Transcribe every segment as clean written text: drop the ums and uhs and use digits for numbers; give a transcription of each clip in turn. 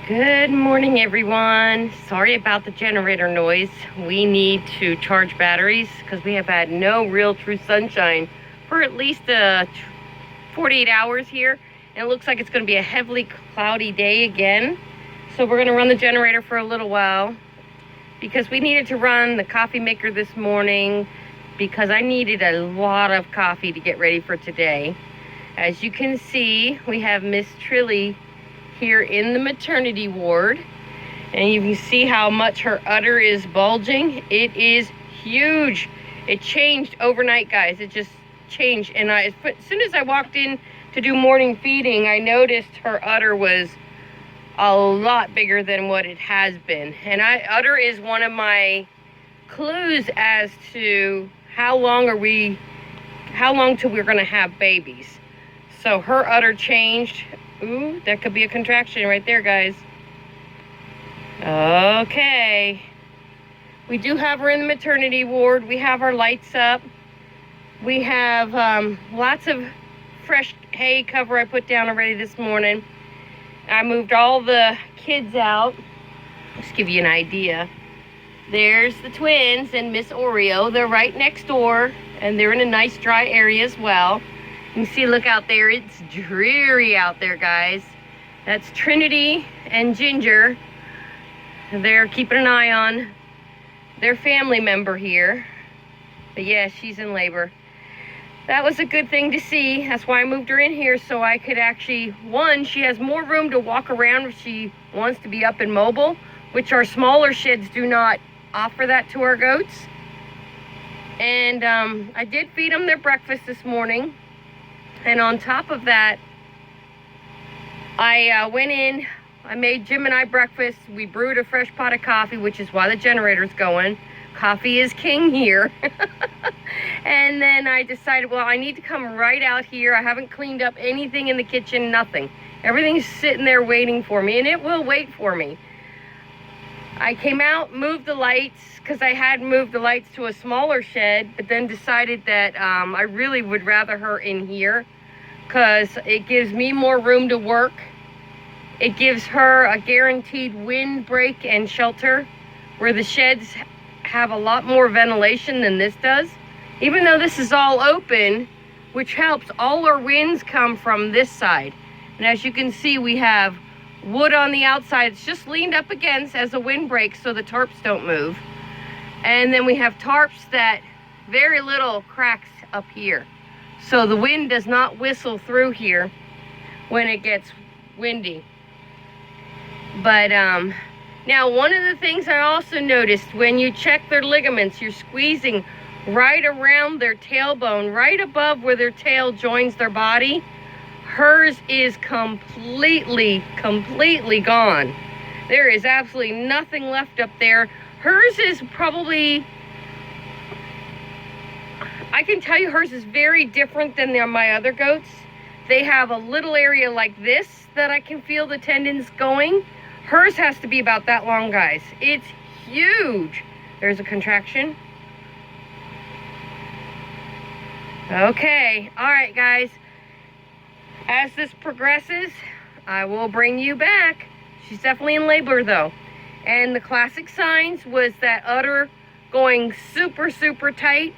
Good morning, everyone. Sorry about the generator noise. We need to charge batteries because we have had no real true sunshine for at least 48 hours here. And it looks like it's going to be a heavily cloudy day again. So we're going to run the generator for a little while because we needed to run the coffee maker this morning because I needed a lot of coffee to get ready for today. As you can see, we have Miss Trillys here in the maternity ward, and you can see how much her udder is bulging. It is huge. It changed overnight, guys. It just changed, and as soon as I walked in to do morning feeding, I noticed her udder was a lot bigger than what it has been. And udder is one of my clues as to how long till we're going to have babies. So her udder changed. Ooh, that could be a contraction right there, guys. Okay. We do have her in the maternity ward. We have our lights up. We have lots of fresh hay cover I put down already this morning. I moved all the kids out. Just give you an idea. There's the twins and Miss Oreo. They're right next door, and they're in a nice dry area as well. You can see, look out there, it's dreary out there, guys. That's Trinity and Ginger. They're keeping an eye on their family member here. But yeah, she's in labor. That was a good thing to see. That's why I moved her in here, so I could actually, one, she has more room to walk around if she wants to be up and mobile, which our smaller sheds do not offer that to our goats. And I did feed them their breakfast this morning. And on top of that, I went in, I made Jim and I breakfast. We brewed a fresh pot of coffee, which is why the generator's going. Coffee is king here. And then I decided, well, I need to come right out here. I haven't cleaned up anything in the kitchen, nothing. Everything's sitting there waiting for me, and it will wait for me. I came out, moved the lights, because I had moved the lights to a smaller shed, but then decided that I really would rather her in here because it gives me more room to work. It gives her a guaranteed windbreak and shelter, where the sheds have a lot more ventilation than this does. Even though this is all open, which helps, all our winds come from this side. And as you can see, we have wood on the outside. It's just leaned up against as a windbreak so the tarps don't move. And then we have tarps that very little cracks up here. So the wind does not whistle through here when it gets windy. But now one of the things I also noticed, when you check their ligaments, you're squeezing right around their tailbone, right above where their tail joins their body. Hers is completely gone. There is absolutely nothing left up there. Hers is probably, I can tell you hers is very different than my other goats. They have a little area like this that I can feel the tendons going. Hers has to be about that long, guys. It's huge. There's a contraction. Okay, all right, guys. As this progresses, I will bring you back. She's definitely in labor, though. And the classic signs was that udder going super tight.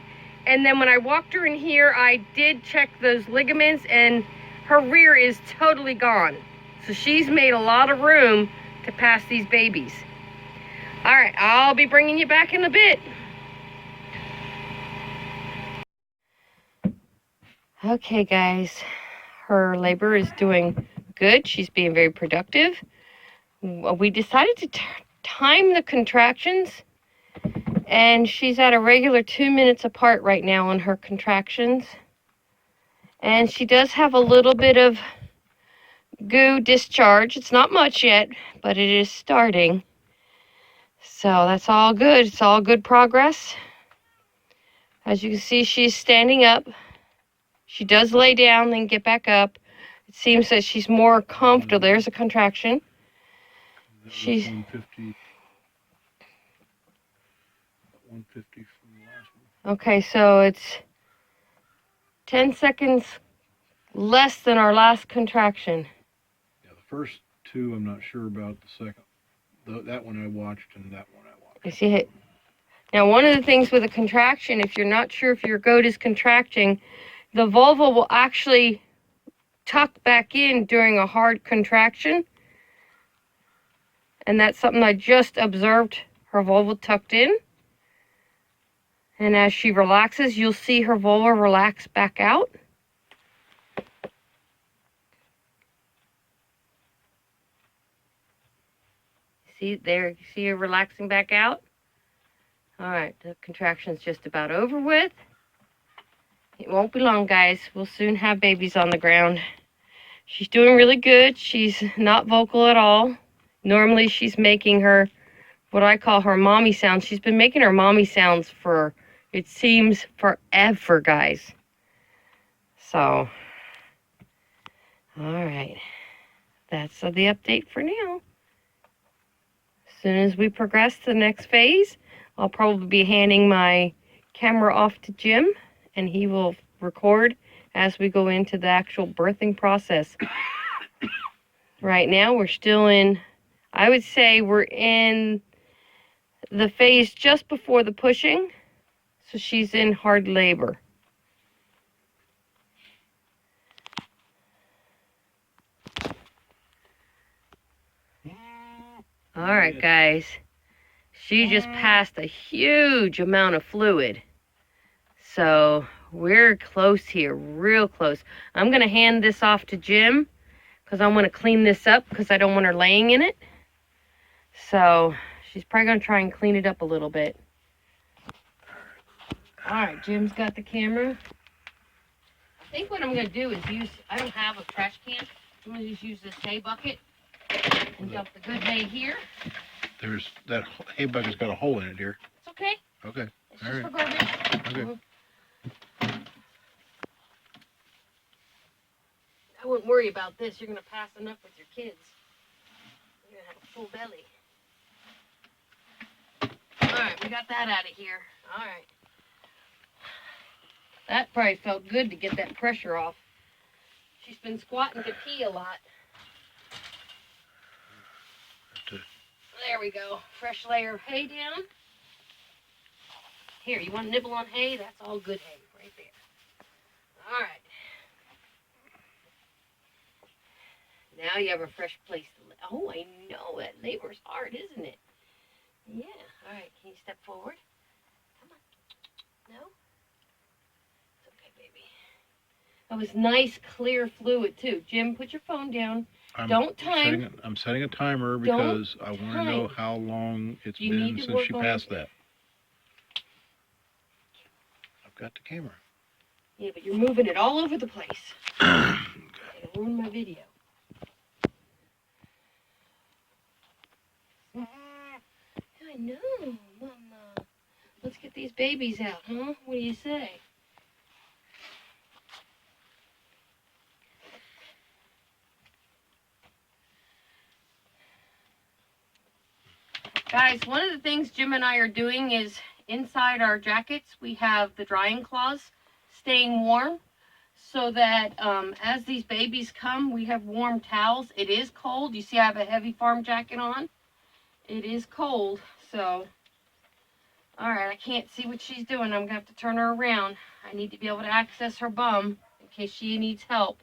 And then when I walked her in here, I did check those ligaments, and her rear is totally gone. So she's made a lot of room to pass these babies. All right, I'll be bringing you back in a bit. Okay, guys. Her labor is doing good. She's being very productive. We decided to time the contractions, and she's at a regular 2 minutes apart right now on her contractions. And she does have a little bit of goo discharge. It's not much yet, but it is starting. So that's all good. It's all good progress. As you can see, she's standing up. She does lay down, then get back up. It seems that she's more comfortable. There's a contraction. She's 150 from the last one. okay, so it's 10 seconds less than our last contraction. Yeah, the first 2. I'm not sure about the second. That one I watched and that one I watched. You see it? Now, one of the things with a contraction, if you're not sure if your goat is contracting, the vulva will actually tuck back in during a hard contraction. And that's something I just observed. Her vulva tucked in. And as she relaxes, you'll see her vulva relax back out. See there, see her relaxing back out? All right, the contraction's just about over with. It won't be long, guys. We'll soon have babies on the ground. She's doing really good. She's not vocal at all. Normally, she's making her, what I call her mommy sounds. She's been making her mommy sounds for, it seems, forever, guys. So, all right. That's the update for now. As soon as we progress to the next phase, I'll probably be handing my camera off to Jim, and he will record as we go into the actual birthing process. Right now, we're still in, I would say we're in the phase just before the pushing, so she's in hard labor. All right, guys. She just passed a huge amount of fluid. So we're close here, real close. I'm going to hand this off to Jim because I want to clean this up because I don't want her laying in it. So she's probably going to try and clean it up a little bit. All right, Jim's got the camera. I think what I'm going to do is use, I don't have a trash can. I'm going to just use this hay bucket and dump the good hay here. There's that hay bucket's got a hole in it here. It's okay. Okay. It's just for garbage. Okay. I wouldn't worry about this. You're going to pass enough with your kids. You're going to have a full belly. All right, we got that out of here. All right. That probably felt good to get that pressure off. She's been squatting to pee a lot. There we go. Fresh layer of hay down. Here, you want to nibble on hay? That's all good hay right there. All right. Now you have a fresh place to live. Oh, I know. That labor's hard, isn't it? Yeah. All right. Can you step forward? Come on. No? It's okay, baby. That was nice, clear fluid, too. Jim, put your phone down. Don't time. I'm setting a timer because I want to know how long it's been since she passed that. I've got the camera. Yeah, but you're moving it all over the place. It'll ruin my video. I know, Mama. Let's get these babies out, huh? What do you say? Guys, one of the things Jim and I are doing is inside our jackets, we have the drying cloths staying warm so that as these babies come, we have warm towels. It is cold. You see I have a heavy farm jacket on. It is cold, so, all right, I can't see what she's doing. I'm going to have to turn her around. I need to be able to access her bum in case she needs help.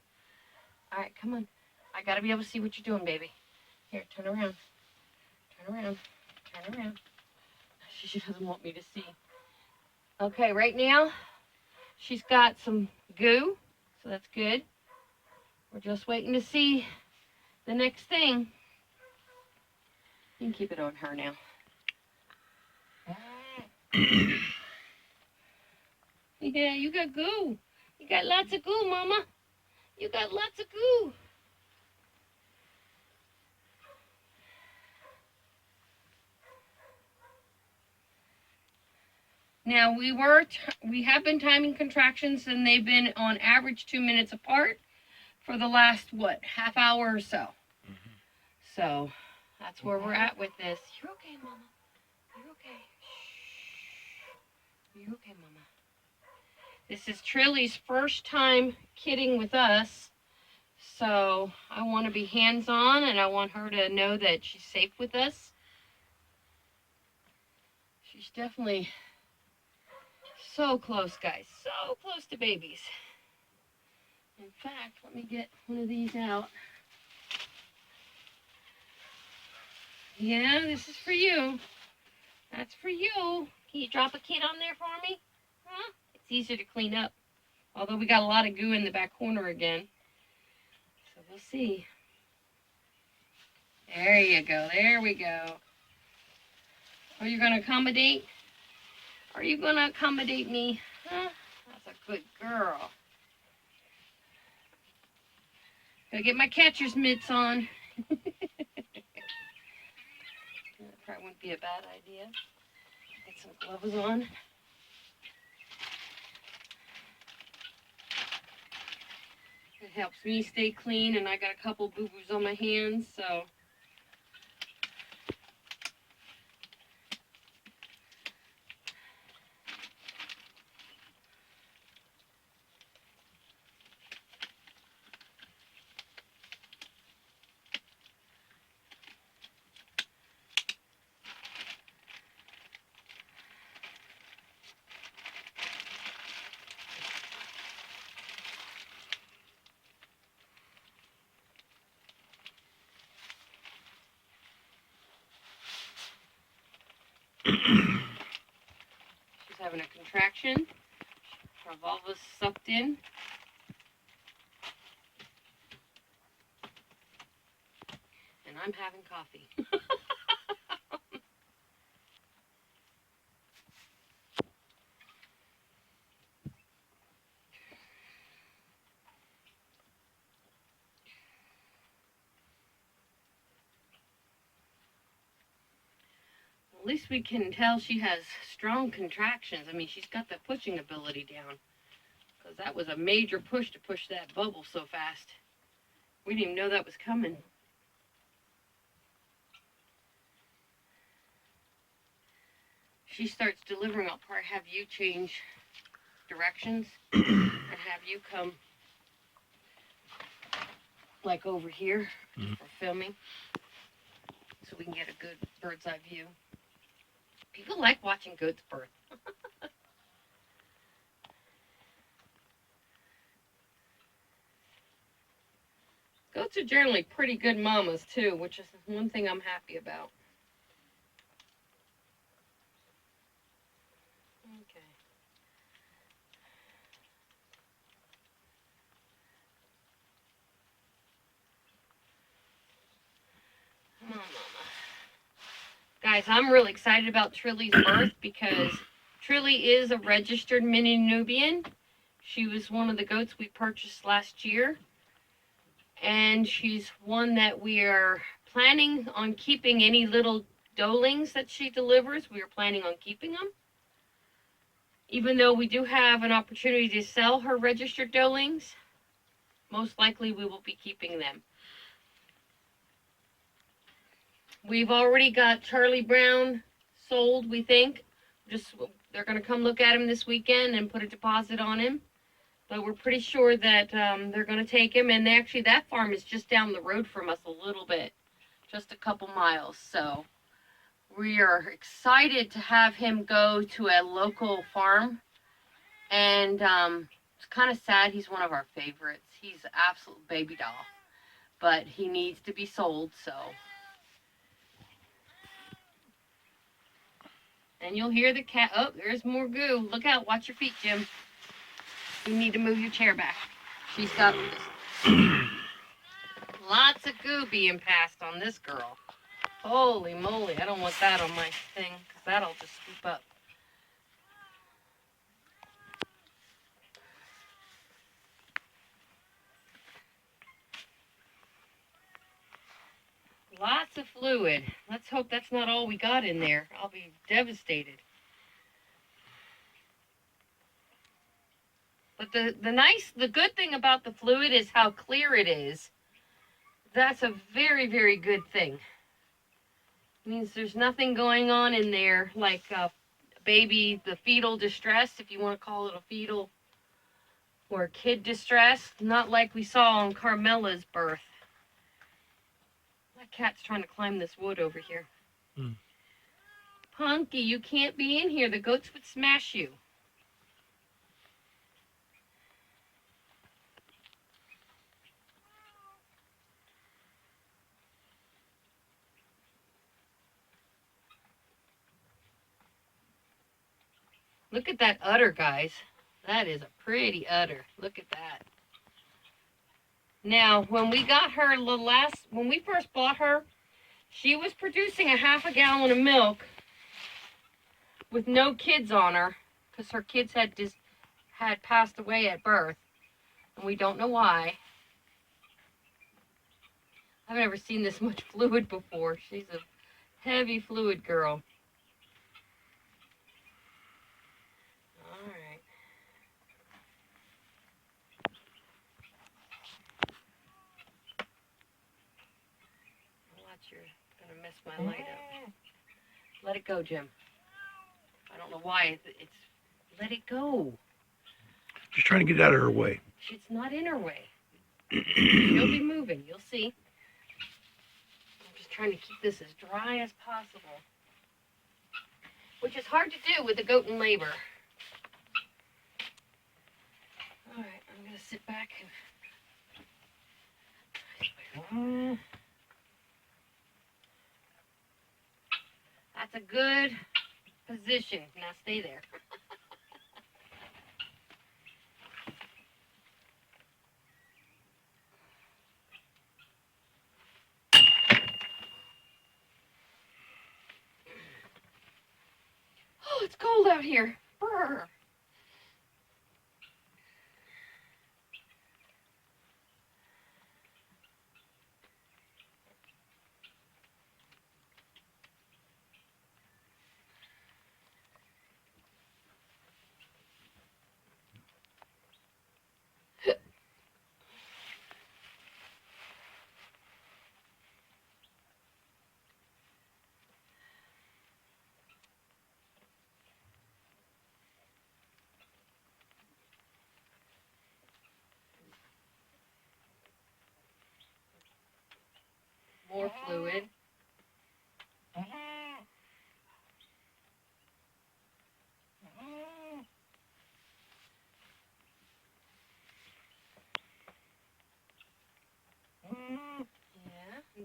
All right, come on. I got to be able to see what you're doing, baby. Here, turn around. Turn around. Turn around. She doesn't want me to see. Okay, right now, she's got some goo, so that's good. We're just waiting to see the next thing. You can keep it on her now. Yeah, you got goo. You got lots of goo, Mama. You got lots of goo. Now, we have been timing contractions, and they've been on average 2 minutes apart for the last, half hour or so. Mm-hmm. So, that's where we're at with this. You're okay, Mama. You're okay. Shh. You're okay, Mama. This is Trillys' first time kidding with us, So I want to be hands-on, and I want her to know that she's safe with us. She's definitely so close, guys. So close to babies. In fact, let me get one of these out. Yeah, this is for you. That's for you. Can you drop a kid on there for me? Huh? It's easier to clean up. Although we got a lot of goo in the back corner again. So we'll see. There you go. There we go. Are you going to accommodate? Are you going to accommodate me? Huh? That's a good girl. Gotta get my catcher's mitts on. That probably wouldn't be a bad idea. Get some gloves on. It helps me stay clean, and I got a couple boo-boos on my hands, so. She's having a contraction. Her vulva's sucked in. And I'm having coffee. At least we can tell she has strong contractions. I mean, she's got the pushing ability down. Because that was a major push to push that bubble so fast. We didn't even know that was coming. She starts delivering, I'll probably have you change directions and have you come like over here for filming so we can get a good bird's eye view. People like watching goats birth. Goats are generally pretty good mamas too, which is one thing I'm happy about. Okay. Come on, Mama. Guys, I'm really excited about Trillys' birth because Trilly is a registered mini Nubian. She was one of the goats we purchased last year. And she's one that we are planning on keeping. Any little doelings that she delivers, we are planning on keeping them. Even though we do have an opportunity to sell her registered doelings, most likely we will be keeping them. We've already got Charlie Brown sold, we think. They're going to come look at him this weekend and put a deposit on him. But we're pretty sure that they're going to take him. And actually, that farm is just down the road from us a little bit. Just a couple miles. So we are excited to have him go to a local farm. And it's kind of sad. He's one of our favorites. He's an absolute baby doll. But he needs to be sold, so. And you'll hear the cat. Oh, there's more goo. Look out. Watch your feet, Jim. You need to move your chair back. She's got lots of goo being passed on this girl. Holy moly. I don't want that on my thing because that'll just scoop up. Lots of fluid. Let's hope that's not all we got in there. I'll be devastated. But the good thing about the fluid is how clear it is. That's a very, very good thing. It means there's nothing going on in there like the fetal distress, if you want to call it a fetal or kid distress, not like we saw on Carmela's birth. My cat's trying to climb this wood over here. Punky, you can't be in here. The goats would smash you. Look at that udder, guys. That is a pretty udder. Look at that. Now, when we got her when we first bought her, she was producing a half a gallon of milk with no kids on her because her kids had passed away at birth, and we don't know why. I've never seen this much fluid before. She's a heavy fluid girl. All right. Watch, you're gonna mess my light up. Let it go, Jim. I don't know why it's let it go. Just trying to get out of her way. It's not in her way. She'll be moving. You'll see. I'm just trying to keep this as dry as possible, which is hard to do with a goat in labor. All right, I'm going to sit back and... That's a good position. Now stay there. Oh, it's cold out here. Brr. More fluid. Yeah,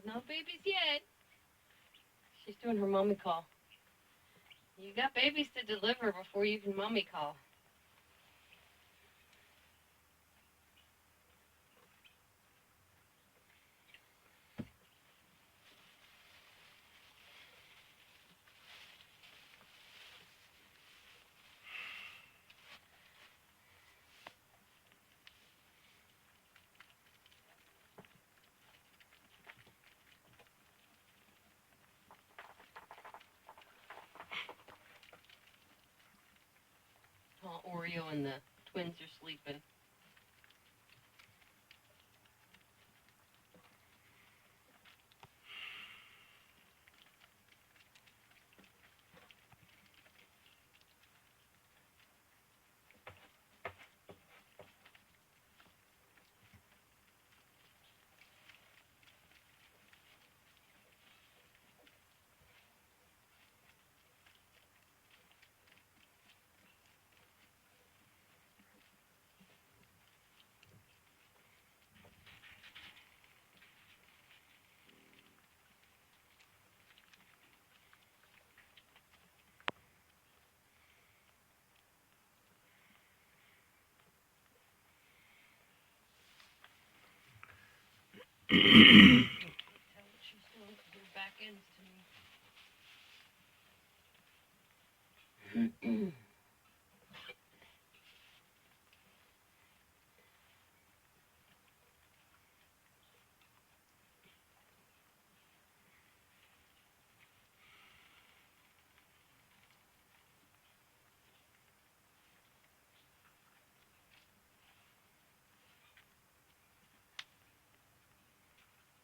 no babies yet. She's doing her mommy call. You got babies to deliver before you can mommy call. Oh, Oreo and the twins are sleeping. Tell what she's doing. Put her back ends to me.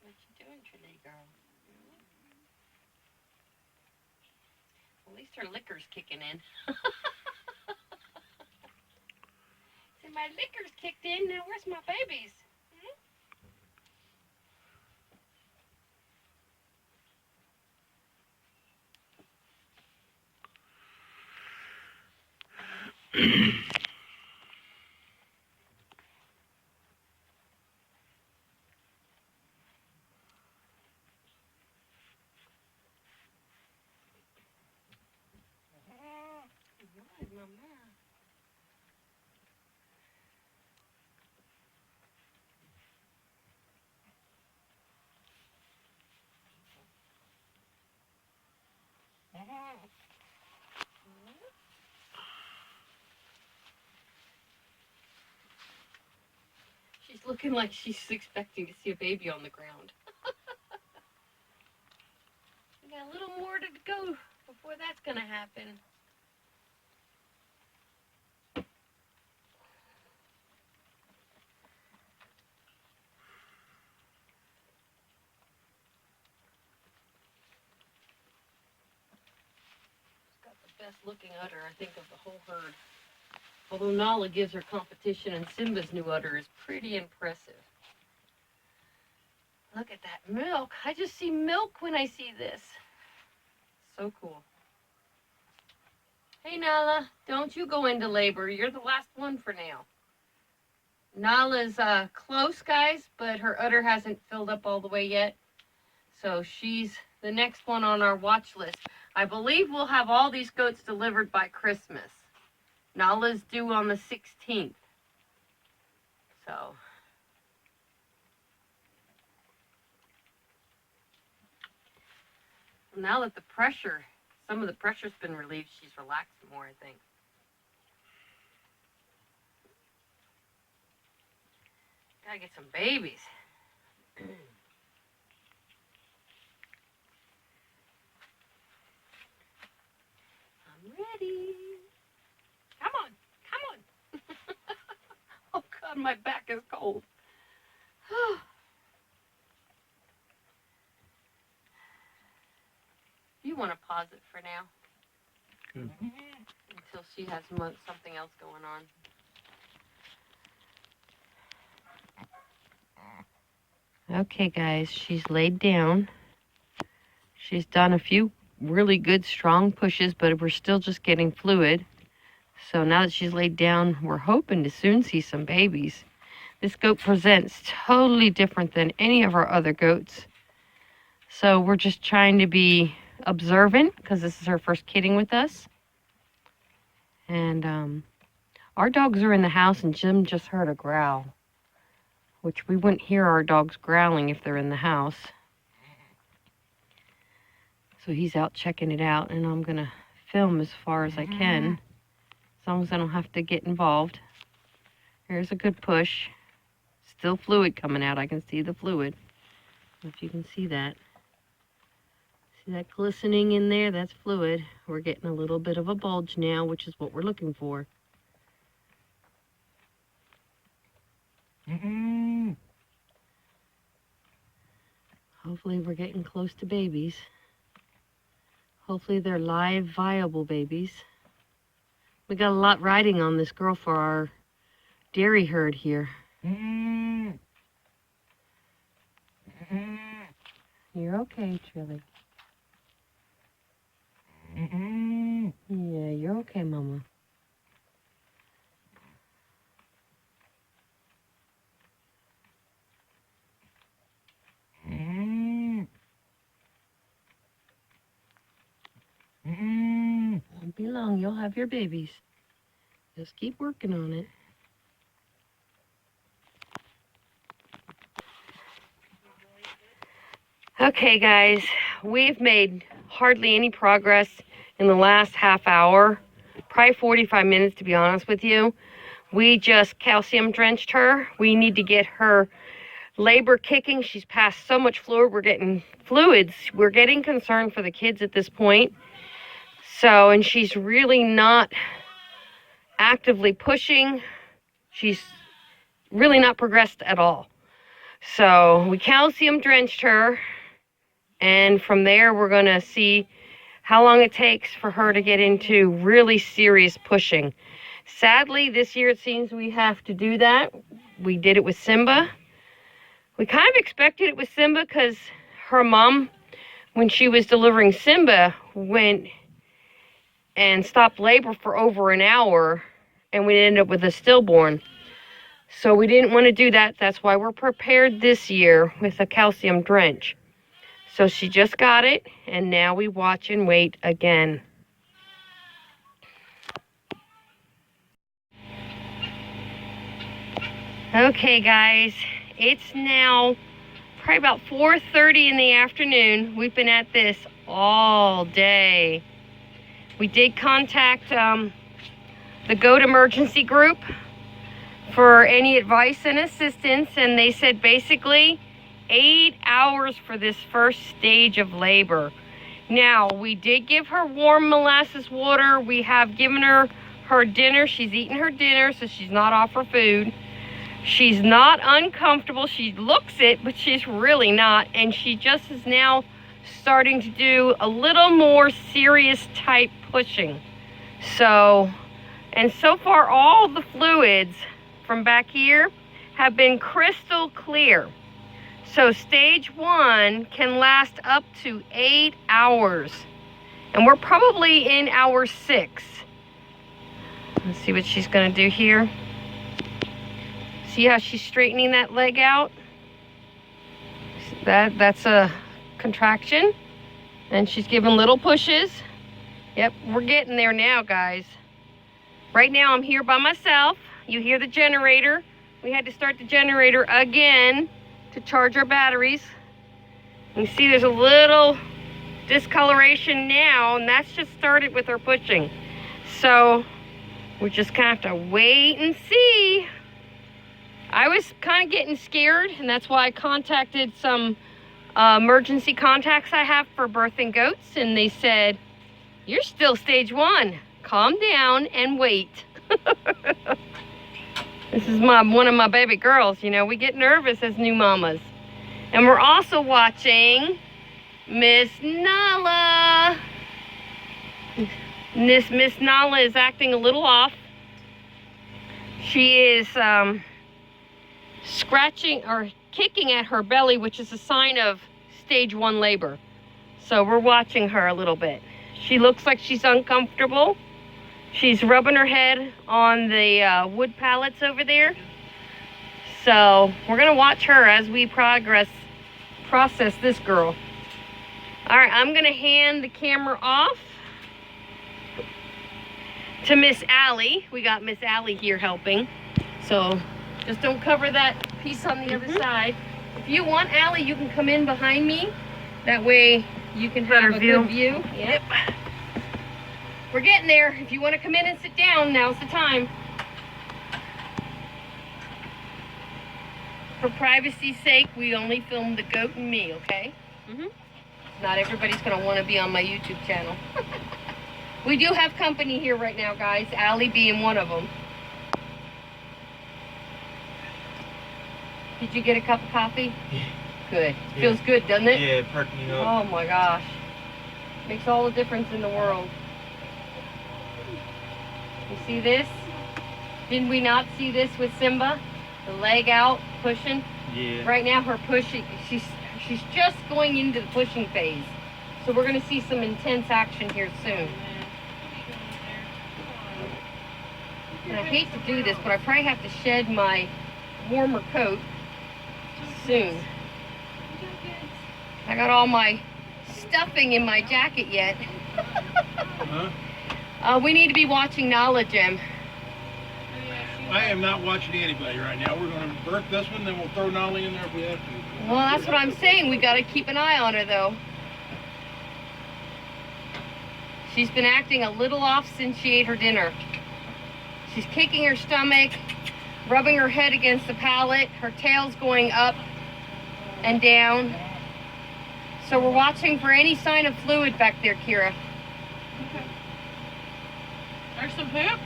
What you doing, Trilly girl? At least her liquor's kicking in. Say, my licker's kicked in. Now where's my babies? She's looking like she's expecting to see a baby on the ground. We got a little more to go before that's gonna happen. She's got the best looking udder, I think, of the whole herd. Although Nala gives her competition, and Simba's new udder is pretty impressive. Look at that milk. I just see milk when I see this. So cool. Hey, Nala, don't you go into labor. You're the last one for now. Nala's close, guys, but her udder hasn't filled up all the way yet. So she's the next one on our watch list. I believe we'll have all these goats delivered by Christmas. Nala's due on the 16th. So now that some of the pressure's been relieved, she's relaxed more, I think. Gotta get some babies. I'm ready. Come on, come on. Oh God, my back is cold. You want to pause it for now? Good. Until she has something else going on. Okay, guys, she's laid down. She's done a few really good, strong pushes, but we're still just getting fluid. So now that she's laid down, we're hoping to soon see some babies. This goat presents totally different than any of our other goats. So we're just trying to be observant because this is her first kidding with us. And our dogs are in the house, and Jim just heard a growl, which we wouldn't hear our dogs growling if they're in the house. So he's out checking it out, and I'm going to film as far as I can, as long as I don't have to get involved. Here's a good push. Still fluid coming out. I can see the fluid. If you can see that. See that glistening in there? That's fluid. We're getting a little bit of a bulge now, which is what we're looking for. Hopefully we're getting close to babies. Hopefully they're live, viable babies. We got a lot riding on this girl for our dairy herd here. You're okay, Trilly. Yeah, you're okay, Mama. Won't be long, you'll have your babies. Just keep working on it. Okay, guys, we've made hardly any progress in the last half hour, probably 45 minutes to be honest with you. We just calcium drenched her. We need to get her labor kicking. She's passed so much fluid. We're getting fluids. We're getting concerned for the kids at this point. So, and she's really not actively pushing. She's really not progressed at all. So we calcium drenched her. And from there, we're going to see how long it takes for her to get into really serious pushing. Sadly, this year it seems we have to do that. We did it with Simba. We kind of expected it with Simba because her mom, when she was delivering Simba, went and stopped labor for over an hour, and we ended up with a stillborn. So we didn't want to do that. That's why we're prepared this year with a calcium drench. So she just got it, and now we watch and wait again. Okay, guys, it's now probably about 4:30 in the afternoon. We've been at this all day. We did contact the GOAT emergency group for any advice and assistance, and they said basically 8 hours for this first stage of labor. Now, we did give her warm molasses water. We have given her her dinner. She's eaten her dinner, so she's not off her food. She's not uncomfortable. She looks it, but she's really not. And she just is now starting to do a little more serious type pushing. So, and so far all the fluids from back here have been crystal clear. So stage 1 can last up to 8 hours. And we're probably in hour 6. Let's see what she's gonna do here. See how she's straightening that leg out? That's a contraction. And she's giving little pushes. Yep, we're getting there now, guys. Right now I'm here by myself. You hear the generator. We had to start the generator again to charge our batteries. You see there's a little discoloration now, and that's just started with her pushing. So we're just gonna have to wait and see. I was kind of getting scared, and that's why I contacted some emergency contacts I have for birthing goats, and they said, "You're still stage 1. Calm down and wait." This is one of my baby girls. You know, we get nervous as new mamas. And we're also watching Miss Nala. Miss Nala is acting a little off. She is scratching or kicking at her belly, which is a sign of stage 1 labor. So we're watching her a little bit. She looks like she's uncomfortable. She's rubbing her head on the wood pallets over there. So we're gonna watch her as we process this girl. All right, I'm gonna hand the camera off to Miss Allie. We got Miss Allie here helping. So just don't cover that piece on the other side. If you want, Allie, you can come in behind me. That way you can have a good view. Yep. We're getting there. If you want to come in and sit down, now's the time. For privacy's sake, we only film the goat and me, okay? Not everybody's going to want to be on my YouTube channel. We do have company here right now, guys. Allie being one of them. Did you get a cup of coffee? Yeah. Good. Yeah. Feels good, doesn't it? Yeah, perking up. Oh my gosh. Makes all the difference in the world. You see this? Didn't we not see this with Simba? The leg out, pushing? Yeah. Right now her pushing, she's just going into the pushing phase. So we're going to see some intense action here soon. And I hate to do this, but I probably have to shed my warmer coat soon. I got all my stuffing in my jacket yet. We need to be watching Nala, Jim. I am not watching anybody right now. We're going to birth this one, then we'll throw Nolly in there if we have to. Well, that's what I'm saying. We got to keep an eye on her, though. She's been acting a little off since she ate her dinner. She's kicking her stomach, rubbing her head against the pallet. Her tail's going up and down. So we're watching for any sign of fluid back there, Kira. Okay. There's some poop.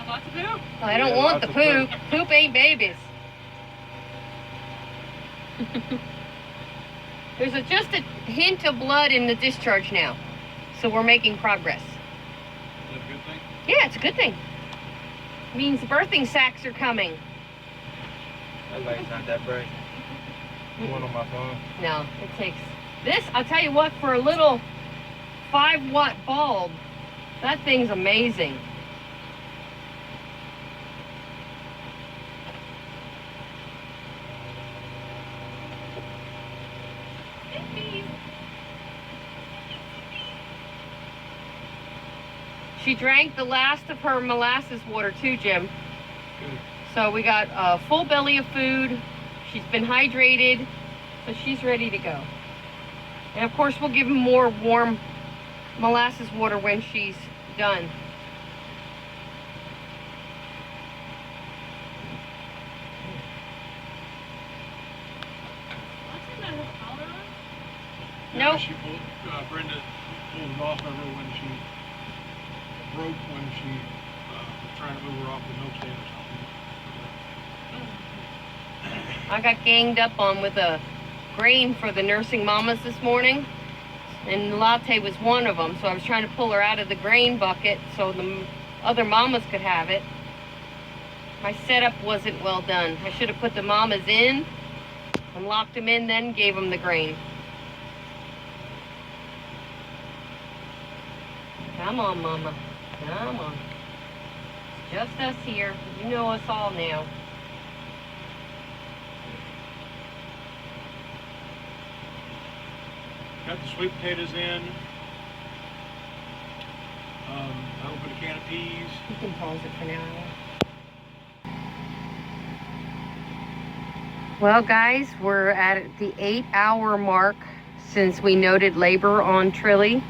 Lots of poop. Well, I don't Yeah, want the lots of poop. Poop ain't babies. There's just a hint of blood in the discharge now. So we're making progress. Is that a good thing? Yeah, it's a good thing. Means birthing sacks are coming. That light's not that bright. The one on my phone. No, it takes this. I'll tell you what, for a little 5-watt bulb, that thing's amazing. She drank the last of her molasses water too, Jim. Good. So we got a full belly of food. She's been hydrated, so she's ready to go. And of course, we'll give him more warm molasses water when she's done. Yeah, Nope. she pulled, Brenda pulled it off of her when she broke when she was trying to move her off the milk stand or something. I got ganged up on with a grain for the nursing mamas this morning, and latte was one of them. So I was trying to pull her out of the grain bucket so the other mamas could have it. My setup wasn't well done. I should have put the mamas in and locked them in, then gave them the grain. Come on, mama. Come on. It's just us here. You know us all now. Got the sweet potatoes in. I opened a can of peas. You can pause it for now. Well, guys, we're at the 8-hour mark since we noted labor on Trilly,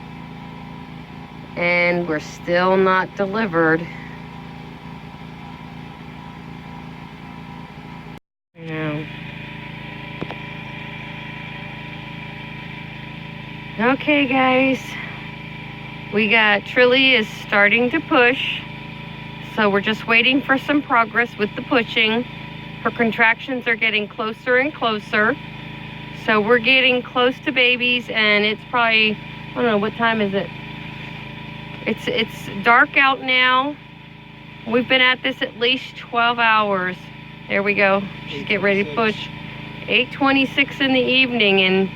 and we're still not delivered. No. Okay, guys, we got Trilly is starting to push, so we're just waiting for some progress with the pushing. Her contractions are getting closer and closer, so we're getting close to babies, and it's probably, I don't know, what time is it? It's dark out now. We've been at this at least 12 hours. There we go. She's getting ready to push. 8:26 in the evening, and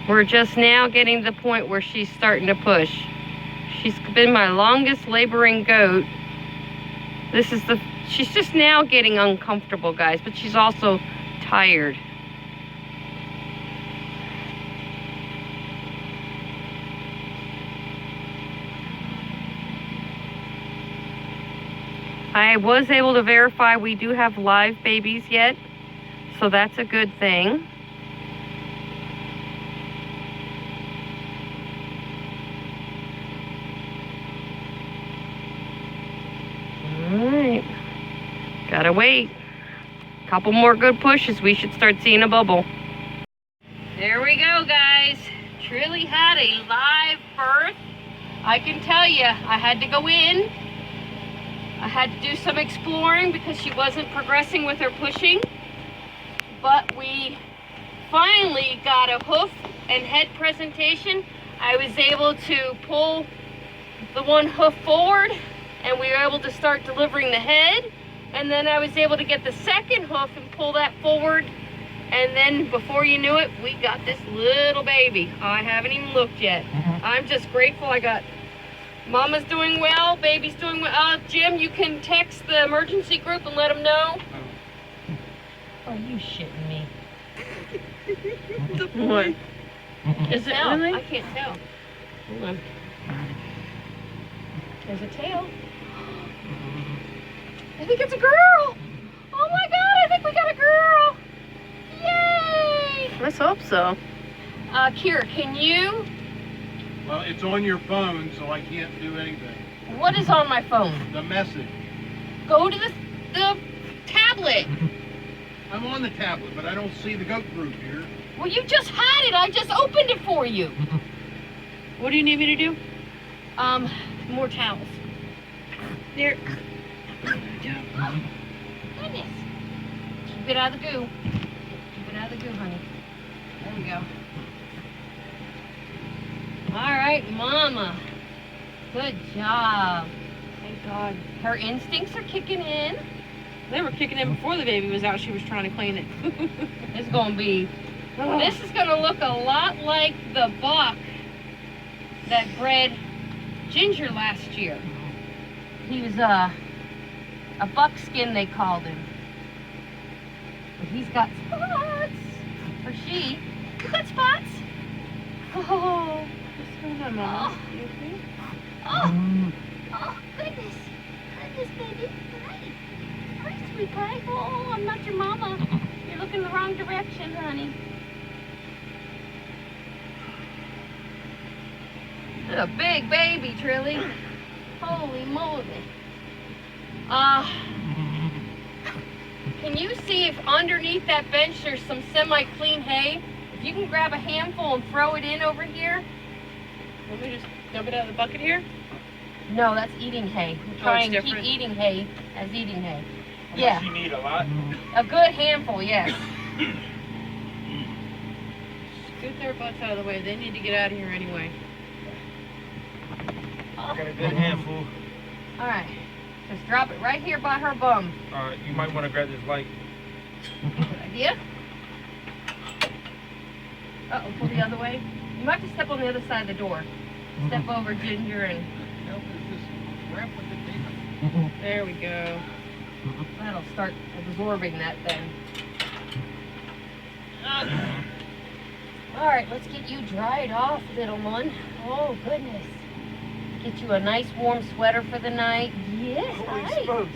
we're just now getting to the point where she's starting to push. She's been my longest laboring goat. She's just now getting uncomfortable, guys, but she's also tired. I was able to verify we do have live babies yet, so that's a good thing. Alright, gotta wait. Couple more good pushes, we should start seeing a bubble. There we go, guys. Trilly had a live birth. I can tell you, I had to go in. I had to do some exploring because she wasn't progressing with her pushing. But we finally got a hoof and head presentation. I was able to pull the one hoof forward, and we were able to start delivering the head. And then I was able to get the second hoof and pull that forward. And then before you knew it, we got this little baby. I haven't even looked yet. I'm just grateful I got Mama's doing well, baby's doing well. Jim, you can text the emergency group and let them know. Oh, you shitting me. What? Is it really? I can't tell. Hold on. There's a tail. I think it's a girl. Oh my God, I think we got a girl. Yay! Let's hope so. Kira, can you? Well, it's on your phone, so I can't do anything. What is on my phone? The message. Go to the tablet. I'm on the tablet, but I don't see the goat group here. Well, you just had it. I just opened it for you. What do you need me to do? More towels. There. Oh, goodness. Keep it out of the goo. Keep it out of the goo, honey. There we go. All right, Mama. Good job. Thank God. Her instincts are kicking in. They were kicking in before the baby was out. She was trying to clean it. It's gonna be, this is gonna look a lot like the buck that bred Ginger last year. He was a buckskin, they called him. But he's got spots. Or she. You got spots? Oh. What's going on, Mama? You okay? Oh, goodness. Goodness, baby. Hi. Hi, sweet pie. Oh, I'm not your mama. You're looking the wrong direction, honey. A big baby, Trilly. Holy moly. Can you see if underneath that bench there's some semi-clean hay? If you can grab a handful and throw it in over here. Let me just dump it out of the bucket here. No, that's eating hay. We Oh, try it's and keep different. eating hay as eating hay. How Yeah. much you need? A lot? A good handful, yes. Scoot their butts out of the way. They need to get out of here anyway. I got a good handful. All right. Just drop it right here by her bum. You might want to grab this light. Good idea. Uh-oh, pull the other way. You might have to step on the other side of the door. Step over Ginger and Nope, it's just wrap with the tape. There we go. that'll start absorbing that then. All right, let's get you dried off, little one. Oh, goodness. Get you a nice warm sweater for the night. Yes, Holy hi. smokes.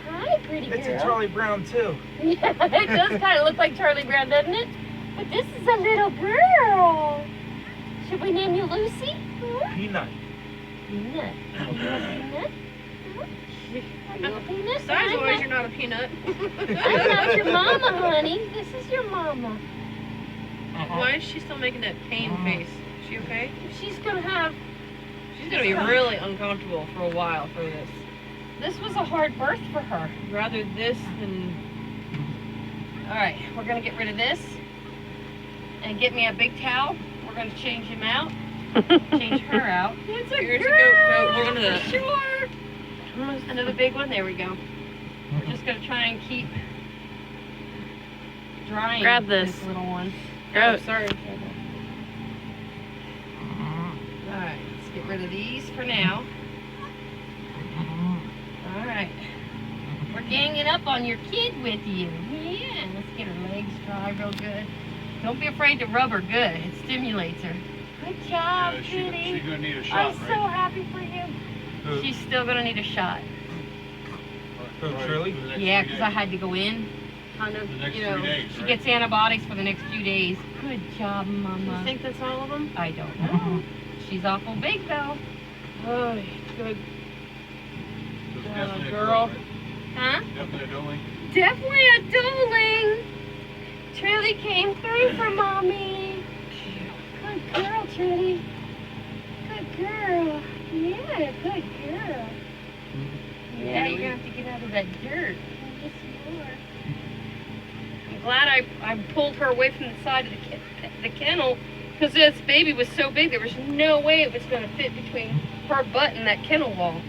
Hi, pretty girl. It's a Charlie Brown too. Yeah, it does kind of look like Charlie Brown, doesn't it? But this is a little girl. Should we name you Lucy? Huh? Peanut. Peanut. Are you a peanut? Huh? Are you a peanut? Size-wise, you're not a peanut. I'm not your mama, honey. This is your mama. Why is she still making that pain face? Is she okay? She's gonna have. She's gonna be really uncomfortable for a while for this. This was a hard birth for her. Rather this than. All right, we're gonna get rid of this and get me a big towel. We're gonna change him out. Change her out. It's a Here's a girl. goat. We're gonna the. Sure. Another big one. There we go. We're just gonna try and keep drying Grab this. little one. Oh, sorry. All right, let's get rid of these for now. All right, we're ganging up on your kid with you. Yeah, let's get her legs dry real good. Don't be afraid to rub her good. It stimulates her. Good job, She's Kitty. gonna need a I'm shot, so right? happy for you. She's still gonna need a shot. Oh, Right, Trilly? for the next Yeah, 3 because I days. had to go in, kind of, The next you know, 3 days, she right? gets antibiotics for the next few days. Good job, You Mama. think that's all of them? I don't know. She's awful big, though. Oh, good. So it's Yeah, definitely a girl. right? Huh? Definitely a doling. Definitely a dueling. Trilly came through for Mommy. Good girl, Trilly. Good girl. Yeah, good girl. Yeah, you're gonna have to get out of that dirt. Yes, you are. I'm glad I pulled her away from the side of the kennel because this baby was so big there was no way it was gonna fit between her butt and that kennel wall.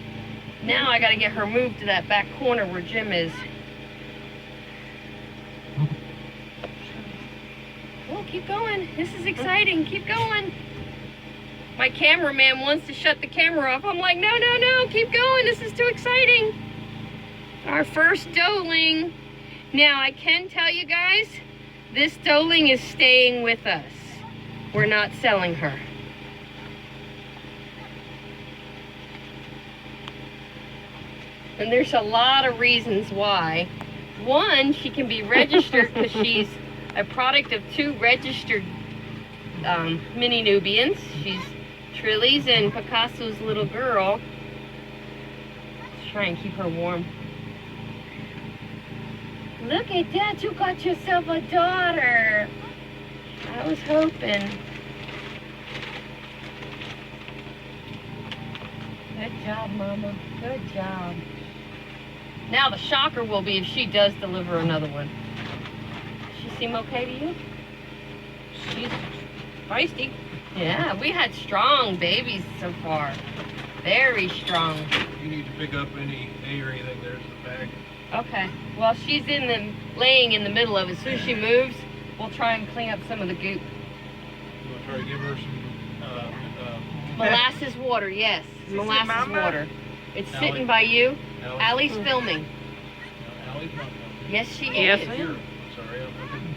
Now I gotta get her moved to that back corner where Jim is. Oh, keep going. This is exciting. Keep going. My cameraman wants to shut the camera off. I'm like, no, no, no. Keep going. This is too exciting. Our first doeling. Now, I can tell you guys, this doeling is staying with us. We're not selling her. And there's a lot of reasons why. One, she can be registered because she's a product of 2 registered mini Nubians. She's Trillys and Picasso's little girl. Let's try and keep her warm. Look at that, you got yourself a daughter. I was hoping. Good job, Mama. Good job. Now the shocker will be if she does deliver another one. Does she seem okay to you? She's feisty. Yeah, we had strong babies so far. Very strong. You need to pick up any hay or anything, there's the bag. Okay. Well, she's laying in the middle of it. As soon as she moves, we'll try and clean up some of the goop. You want to try to give her some, Molasses water, yes. Is it Molasses Mama? water. It's Allie. sitting by you. Allie's, Allie's filming. no, Allie's not filming. Yes, she Yes, is. I am. Kira. Sorry, I'm looking.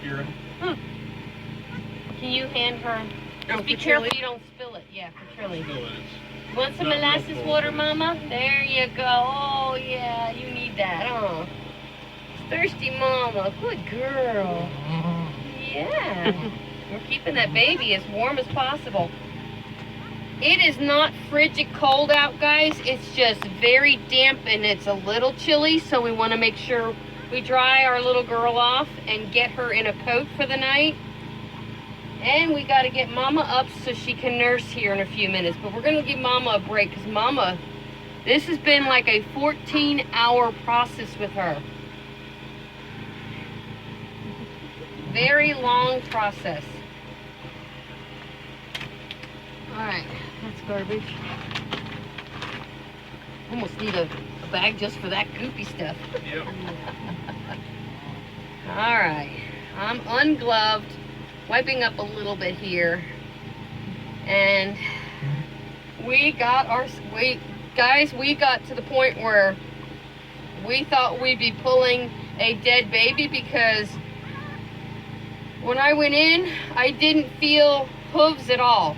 Kira. Can you hand her? Oh, Just be for careful Trilly? you don't spill it. Yeah, for Trilly. Still is. Want some Not real molasses full, water, but it's- Mama? There you go. Oh, yeah, you need that, huh? Thirsty Mama. Good girl. Yeah. We're keeping that baby as warm as possible. It is not frigid cold out, guys. It's just very damp and it's a little chilly, so we want to make sure we dry our little girl off and get her in a coat for the night. And we got to get Mama up so she can nurse here in a few minutes. But we're going to give Mama a break because Mama, this has been like a 14-hour process with her. Very long process. All right, that's garbage. Almost need a bag just for that goopy stuff. Yep. All right, I'm ungloved, wiping up a little bit here, and we got to the point where we thought we'd be pulling a dead baby because when I went in, I didn't feel hooves at all.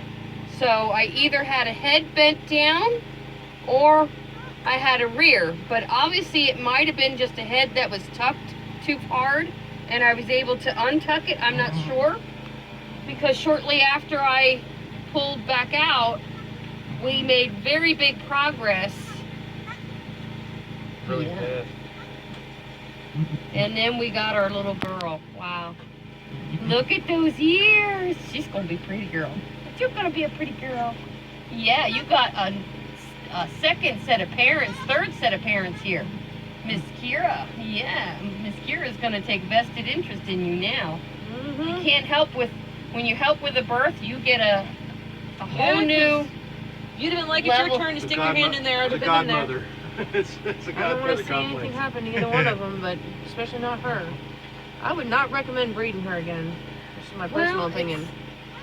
So I either had a head bent down or I had a rear, but obviously it might have been just a head that was tucked too hard and I was able to untuck it. I'm not sure, because shortly after I pulled back out, we made very big progress. Really Yeah. fast. And then we got our little girl. Wow. Look at those ears. She's going to be a pretty girl. You're going to be a pretty girl. Yeah, you got a second set of parents, third set of parents here. Miss Kira. Yeah, Miss Kira is going to take vested interest in you now. You can't help with, when you help with a birth, you get a whole new You'd have been like, it's level. your turn to stick your hand in there. I'd have It's a been in there. godmother. It's a I don't want godmother to see anything complex. happen to either one of them, but especially not her. I would not recommend breeding her again. This is my personal Well, opinion.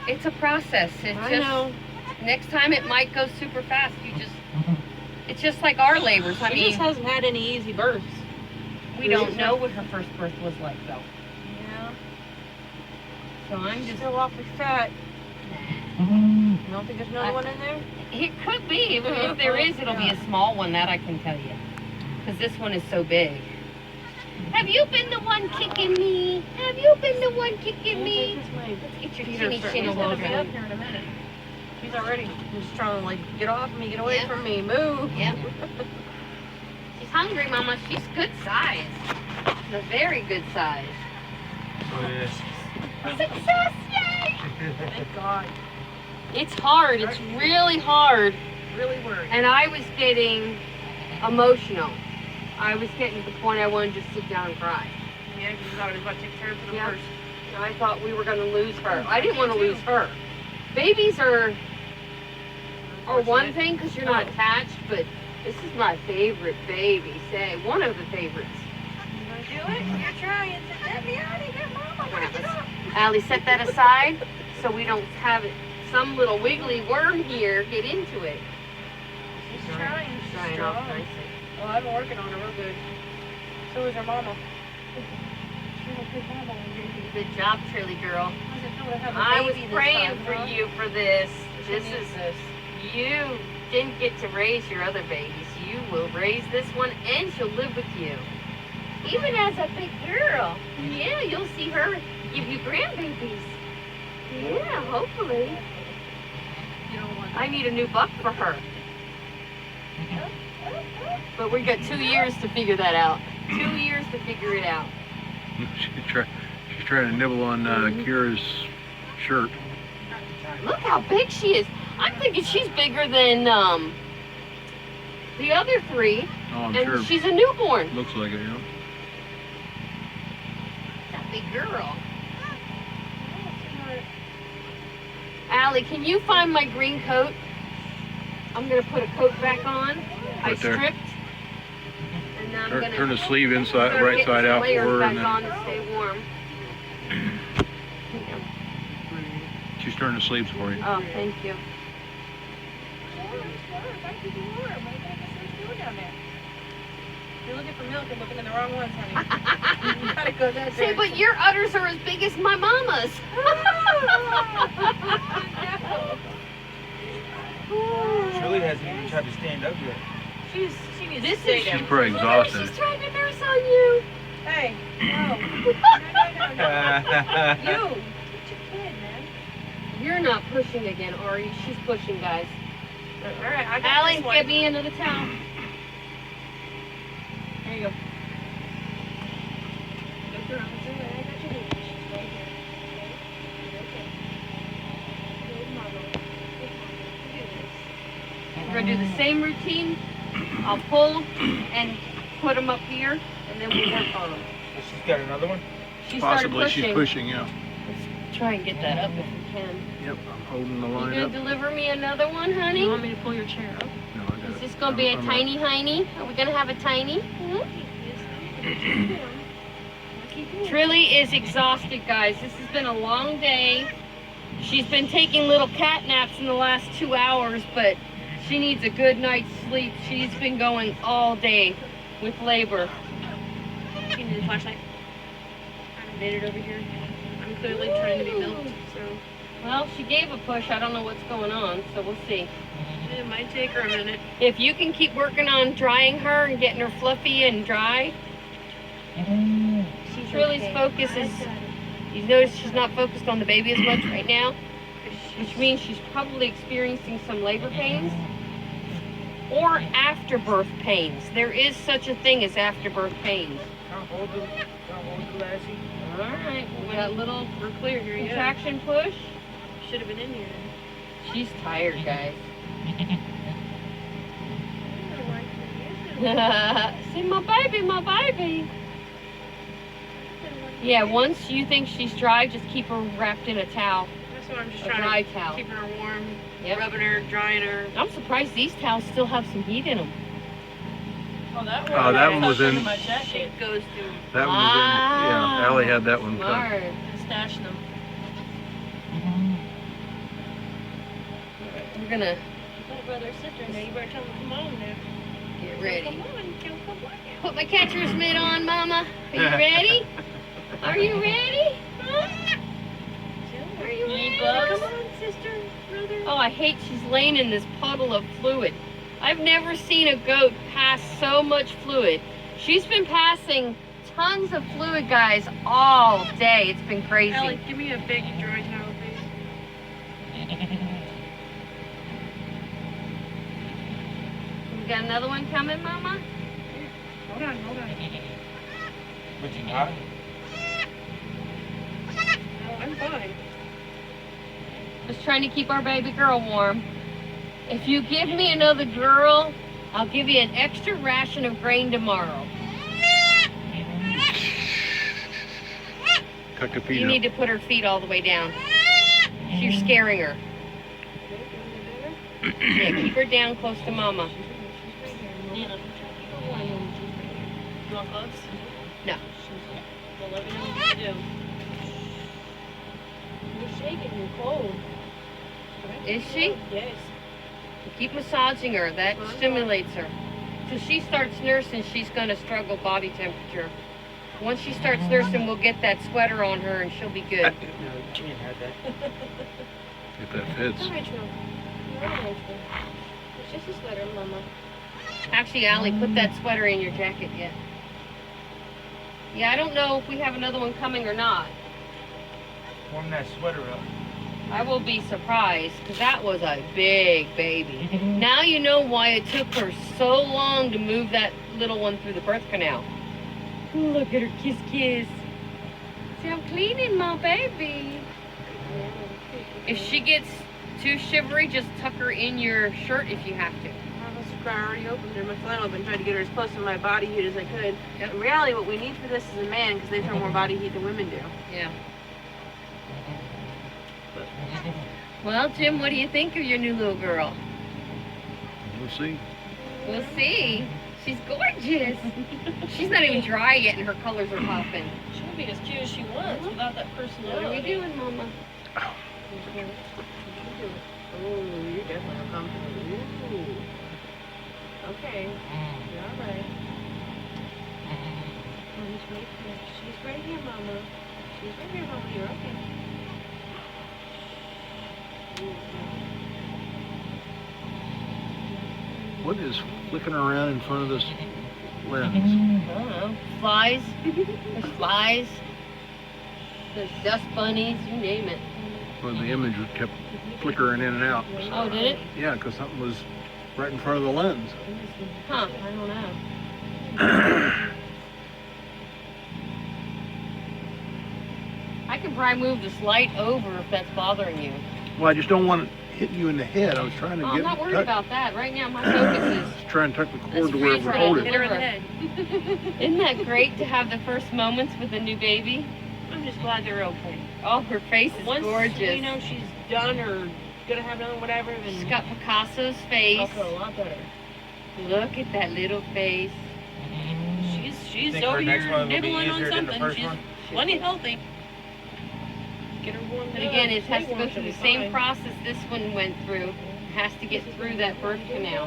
It's a process. It's I just, know. next time it might go super fast. It's just like our labors. I She mean, just hasn't had any easy births. we don't know what her first birth was like though. Yeah. So I'm She's just, still awfully fat. You don't think there's another one in there? it could be. If there is, it'll be a small one, that I can tell you. Because this one is so big. Have you been the one kicking me? Have you been the one kicking me? Let's get your Feet are chinny starting chin to over blow here. here in a minute. She's already just trying to like get off me, get away Yeah. from me, move. Yep. She's hungry, Mama. She's good size. She's a very good size. Oh, yeah. Success! Yay! Thank God. It's hard. It's really hard. Really worried. And I was getting emotional. I was getting to the point I wanted to just sit down and cry. Yeah, because you thought it was about to take care of the Yeah. first. And I thought we were going to lose her. I didn't want to lose her. Babies are one thing because you're not attached, but this is my favorite baby. Say, one of the favorites. You gonna do it? You're trying. Let me out of here, Mama. What is it up? Allie, set that aside so we don't have it, some little wiggly worm here get into it. She's trying. She's Drying off strong. nicely. Well, I've been working on her real good. So is her mama. Good job, Trilly girl. How's it feel to have a I was baby this praying time, for huh? you for this. She This needs is this. You didn't get to raise your other babies. You will raise this one and she'll live with you. Even as a big girl. Yeah, you'll see her give you grandbabies. Yeah, hopefully. You don't want I need a new buck for her. But we got 2 years to figure that out. 2 years to figure it out. She's trying to nibble on Kira's shirt. Look how big she is. I'm thinking she's bigger than the other three. Oh, I'm And sure. she's a newborn. Looks like it, yeah. That big girl. Allie, can you find my green coat? I'm gonna put a coat back on. I Right there. stripped. And now I'm gonna Turn the sleeve inside, start right getting side some out for layers her, back and then on to stay warm. she's turning the sleeves for you. Oh, thank you. You're looking for milk and looking in the wrong ones, honey. You gotta go that Say, but your udders are as big as my mama's. Trilly hasn't even tried to stand up yet. She needs to This stay is- down. She's pretty exhausted. She's trying to nurse on you. Hey, no. You. Get your kid, man. You're not pushing again, Ari. She's pushing, guys. Alright, I got Allie, this one. get me into the towel. There you go. Look around. It's all right. I got your leash. It's right here. Okay? Good mama. Good mama. Do this. We're gonna do the same routine. I'll pull and put them up here, and then we'll work on them. She's got another one? She started Possibly pushing. she's pushing, yeah. Let's try and get that up if we can. Yep, I'm holding the You line gonna up. deliver me another one, You honey? want me to pull your chair up? No, I got Is it. this gonna be a I'm tiny hiney? Are we gonna have a tiny? Trilly is exhausted, guys. This has been a long day. She's been taking little cat naps in the last 2 hours, but she needs a good night's sleep. She's been going all day with labor. You need a flashlight? I made it over here. I'm clearly trying to be milked, so Well, she gave a push. I don't know what's going on, so we'll see. it might take her a minute. If you can keep working on drying her and getting her fluffy and dry, Trilly's focus is, you notice she's not focused on the baby as much right now, which means she's probably experiencing some labor pains or afterbirth pains. There is such a thing as afterbirth pains. Can't hold the lassie. All right, we got a little We're clear here, yeah. contraction push. Should have been in here. She's tired, guys. See, my baby, my baby. Yeah, once you think she's dry, just keep her wrapped in a towel, That's what I'm just a trying dry to towel. keep her warm, Yep. rubbing her, drying her. I'm surprised these towels still have some heat in them. Oh, that one- Oh, that one was in- my jacket. It goes through. That one was in, yeah, Allie had that one cut. Smart. Stash them. We're gonna You got a brother or sister now. You better tell them to come on now. get ready. Come on, come on. Put my catcher's mitt on, Mama. Are you ready? Are you ready? Are you You ready? need gloves? Come on, sister, brother. Oh, I hate she's laying in this puddle of fluid. I've never seen a goat pass so much fluid. She's been passing tons of fluid, guys, all day. It's been crazy. Allie, give me a big dry towel, please. We got another one coming, Mama? Hold on, hold on. But you hot? Oh, I'm fine. Just trying to keep our baby girl warm. If you give me another girl, I'll give you an extra ration of grain tomorrow. Tuck the feet You up. need to put her feet all the way down. You're scaring her. Yeah, keep her down close to Mama. You want gloves? No. Well, let me know what you do. You're shaking, you're cold. Is she? Yes. Keep massaging her. That stimulates her. Till she starts nursing, she's going to struggle body temperature. Once she starts nursing, we'll get that sweater on her and she'll be good. No, you can't have that. If that fits. Alright, Trill. You're alright, Trill. It's just a sweater, Mama. Actually, Allie, put that sweater in your jacket yet. Yeah, I don't know if we have another one coming or not. Warm that sweater up. I will be surprised, because that was a big baby. Now you know why it took her so long to move that little one through the birth canal. Look at her kiss kiss. See, I'm cleaning my baby. If she gets too shivery, just tuck her in your shirt if you have to. I already opened her. My flannel. I've been trying to get her as close to my body heat as I could. Yep. In reality, what we need for this is a man, because they throw more body heat than women do. Yeah. Well, Jim, what do you think of your new little girl? We'll see. We'll see. She's gorgeous. She's not even dry yet and her colors are popping. She'll be as cute as she wants without that personality. What are we doing, Mama? Oh, you're definitely uncomfortable. Ooh. Okay. You're all right. Mommy's right here. She's right here, Mama. She's right here, Mama. You're okay. What is flicking around in front of this lens? I don't know. Flies. There's flies. There's dust bunnies. You name it. Well, the image kept flickering in and out. So, Oh, did it? yeah, because something was right in front of the lens. Huh. I don't know. I could probably move this light over if that's bothering you. Well, I just don't want it hitting you in the head. I was trying to Oh, get I'm not worried tuck, about that. Right now, my focus is... try and tuck the cord Let's to where it freeze would her hold up. Hit it. her in the head. Isn't that great to have the first moments with a new baby? I'm just glad they're okay. Oh, her face is Once gorgeous. you know she's done or gonna have another whatever, then She's got Picasso's face. I'll feel a lot better. Look at that little face. She's Think over her next here one will be nibbling on easier than the something. first She's one? plenty healthy. Get her warmed But up. again, it has to go Sleep through the wash will be same fine. process this one went through. It has to get through that birth canal.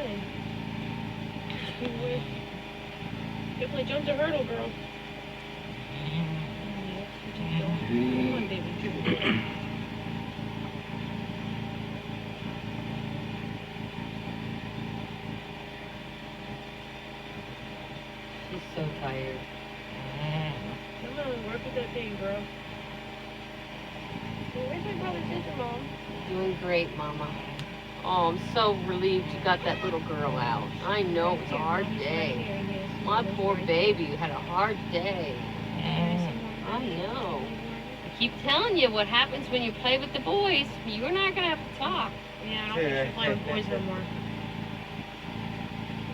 Definitely jumped a hurdle, girl. Come on, baby. She's so tired. Come on, work with that thing, girl. Well, where's my brother and sister, Mom? Doing great, Mama. Oh, I'm so relieved you got that little girl out. I know it was a hard day. My poor baby had a hard day. I know. I keep telling you what happens when you play with the boys. You're not going to have to talk. Yeah, I don't think she'll play with boys no more.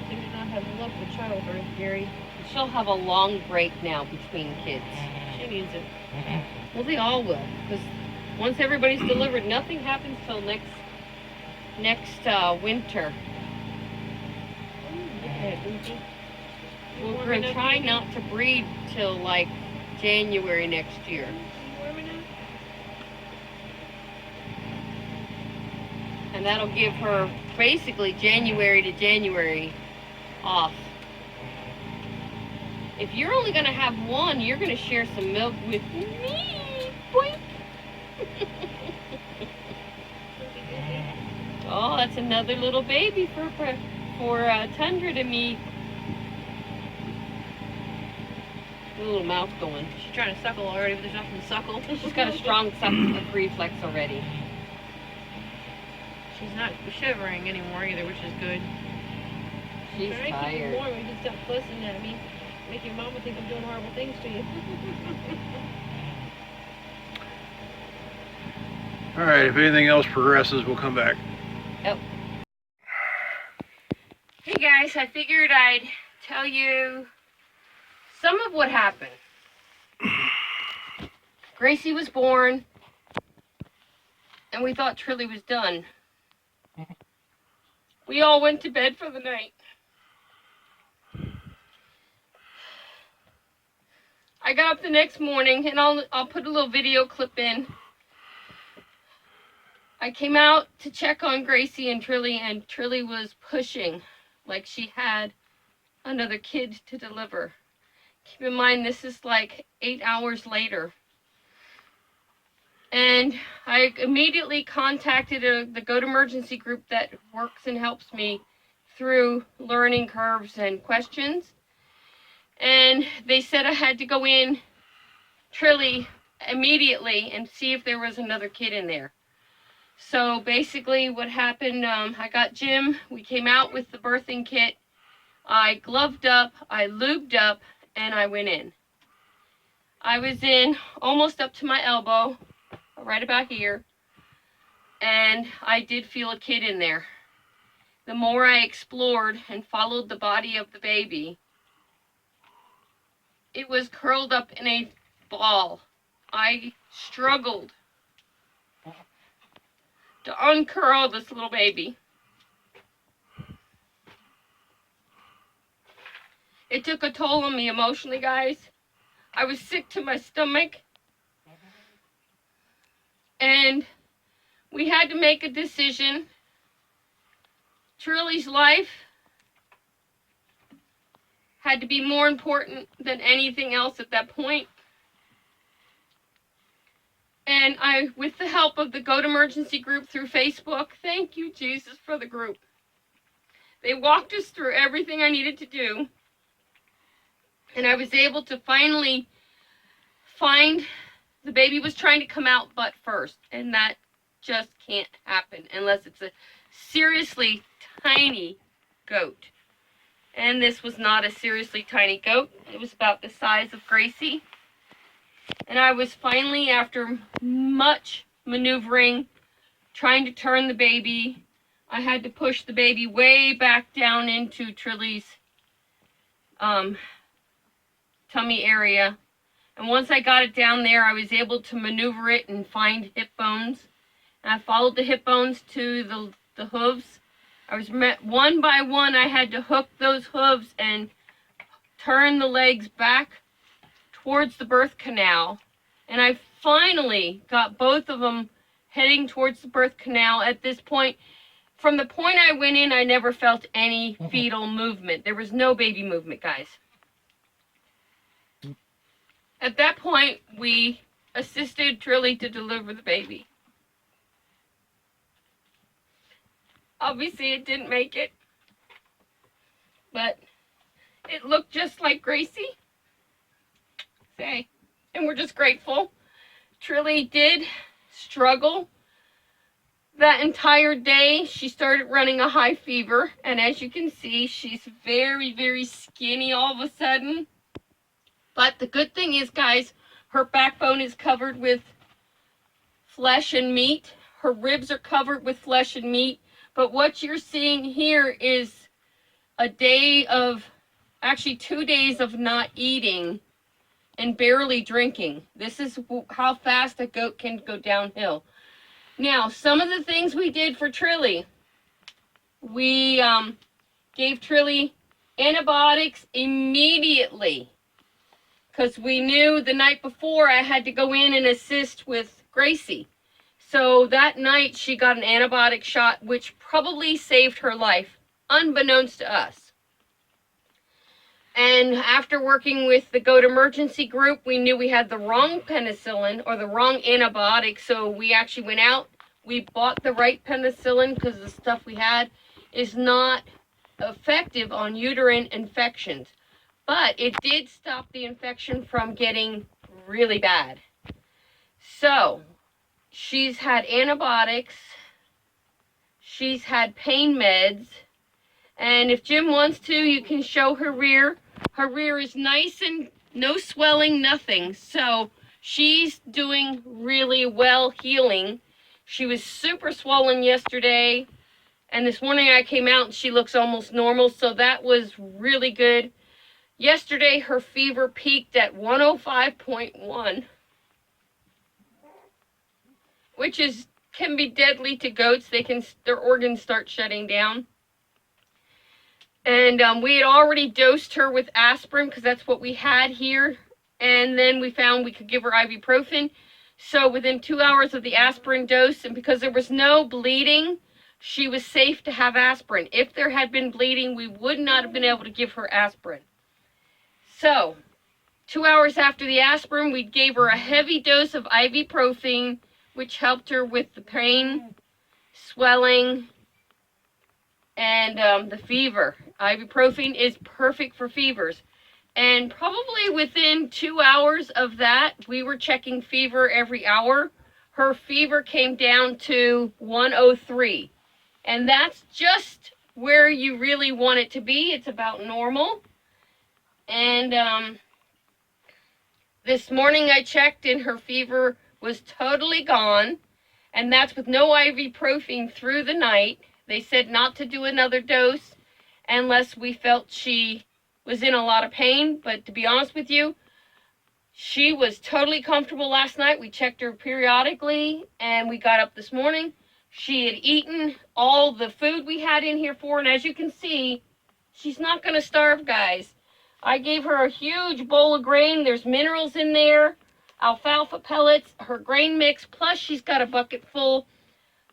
She did not have luck with childbirth, Gary. She'll have a long break now between kids. She needs it. Well, they all will, because once everybody's delivered, nothing happens till next winter. Well, we're going to try not to breed till like January next year. And that'll give her basically January to January off. If you're only going to have one, you're going to share some milk with me. Boink. Oh, that's another little baby for Tundra to me. A little mouth going. She's trying to suckle already, but there's nothing to suckle. She's got a strong suck reflex already. She's not shivering anymore either, which is good. She's Trying to keep you tired. warm. You can stop fussing at me. Make your mama think I'm doing horrible things to you. All right, if anything else progresses, we'll come back. Oh. Hey guys, I figured I'd tell you some of what happened. Gracie was born, and we thought Trilly was done. We all went to bed for the night. I got up the next morning, and I'll put a little video clip in. I came out to check on Gracie and Trilly was pushing like she had another kid to deliver. Keep in mind, this is like 8 hours later. And I immediately contacted the Go to Emergency group that works and helps me through learning curves and questions. And they said I had to go in Trilly immediately and see if there was another kid in there. So basically what happened, I got Jim, we came out with the birthing kit, I gloved up, I lubed up, and I went in. I was in almost up to my elbow, right about here, and I did feel a kid in there. The more I explored and followed the body of the baby, it was curled up in a ball. I struggled to uncurl this little baby. It took a toll on me emotionally, guys. I was sick to my stomach. And we had to make a decision. Trillys' life had to be more important than anything else at that point. And I, with the help of the Goat Emergency group through Facebook, thank you, Jesus, for the group. They walked us through everything I needed to do. And I was able to finally find, the baby was trying to come out butt first. And that just can't happen unless it's a seriously tiny goat. And this was not a seriously tiny goat. It was about the size of Gracie. And I was finally, after much maneuvering, trying to turn the baby, I had to push the baby way back down into Trillys' tummy area. And once I got it down there, I was able to maneuver it and find hip bones. And I followed the hip bones to the hooves. I was met one by one. I had to hook those hooves and turn the legs back towards the birth canal. And I finally got both of them heading towards the birth canal. At this point, from the point I went in, I never felt any fetal movement. There was no baby movement, guys. At that point, we assisted Trilly to deliver the baby. Obviously, it didn't make it, but it looked just like Gracie. Say, and we're just grateful. Trilly did struggle that entire day. She started running a high fever, and as you can see, she's very, very skinny all of a sudden. But the good thing is, guys, her backbone is covered with flesh and meat. Her ribs are covered with flesh and meat. But what you're seeing here is a day of, actually 2 days of not eating and barely drinking. This is how fast a goat can go downhill. Now, some of the things we did for Trilly. We gave Trilly antibiotics immediately, because we knew the night before I had to go in and assist with Gracie. So that night she got an antibiotic shot, which probably saved her life, unbeknownst to us. And after working with the Goat Emergency group, we knew we had the wrong penicillin or the wrong antibiotic. So we actually went out, we bought the right penicillin, because the stuff we had is not effective on uterine infections. But it did stop the infection from getting really bad. So she's had antibiotics, she's had pain meds, and if Jim wants to, you can show her rear. Her rear is nice and no swelling, nothing. So she's doing really well healing. She was super swollen yesterday, and this morning I came out and she looks almost normal, so that was really good. Yesterday her fever peaked at 105.1. which can be deadly to goats. Their organs start shutting down. And we had already dosed her with aspirin, because that's what we had here. And then we found we could give her ibuprofen. So within 2 hours of the aspirin dose, and because there was no bleeding, she was safe to have aspirin. If there had been bleeding, we would not have been able to give her aspirin. So 2 hours after the aspirin, we gave her a heavy dose of ibuprofen, which helped her with the pain, swelling, and the fever. Ibuprofen is perfect for fevers. And probably within 2 hours of that, we were checking fever every hour. Her fever came down to 103. And that's just where you really want it to be. It's about normal. And this morning I checked and her fever was totally gone. And that's with no ibuprofen through the night. They said not to do another dose unless we felt she was in a lot of pain. But to be honest with you, she was totally comfortable last night. We checked her periodically, and we got up this morning. She had eaten all the food we had in here for her, and as you can see, she's not going to starve, guys. I gave her a huge bowl of grain. There's minerals in there, alfalfa pellets, her grain mix, plus she's got a bucket full.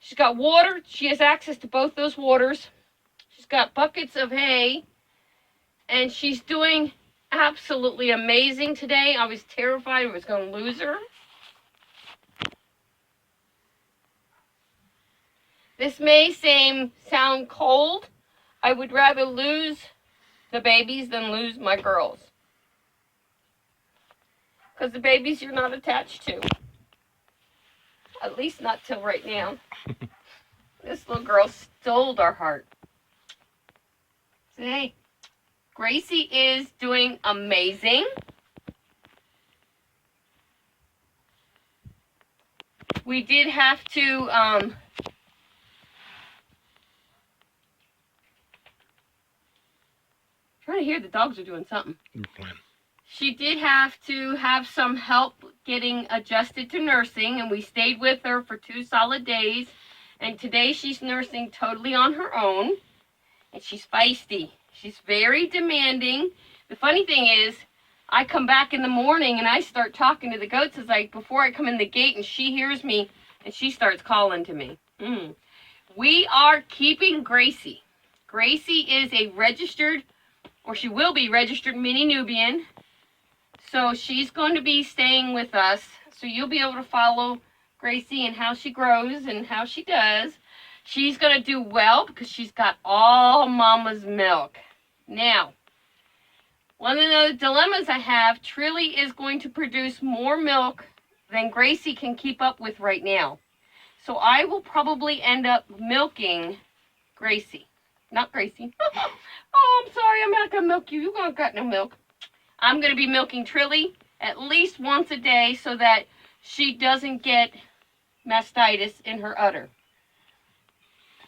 She's got water. She has access to both those waters. She's got buckets of hay, and she's doing absolutely amazing today. I was terrified I was going to lose her. This may sound cold. I would rather lose the babies than lose my girls. Because the babies you're not attached to. At least not till right now. This little girl stole our heart. So, hey, Gracie is doing amazing. We did have to trying to hear the dogs are doing something. She did have to have some help getting adjusted to nursing, and we stayed with her for 2 solid days. And today she's nursing totally on her own, and she's feisty. She's very demanding. The funny thing is, I come back in the morning and I start talking to the goats as before I come in the gate, and she hears me and she starts calling to me. We are keeping Gracie. Gracie is a registered, or she will be registered mini Nubian. So she's going to be staying with us. So you'll be able to follow Gracie and how she grows and how she does. She's going to do well because she's got all mama's milk. Now, one of the dilemmas I have, Trilly is going to produce more milk than Gracie can keep up with right now. So I will probably end up milking Gracie. Not Gracie. Oh, I'm sorry. I'm not going to milk you. You don't got no milk. I'm going to be milking Trilly at least once a day so that she doesn't get mastitis in her udder.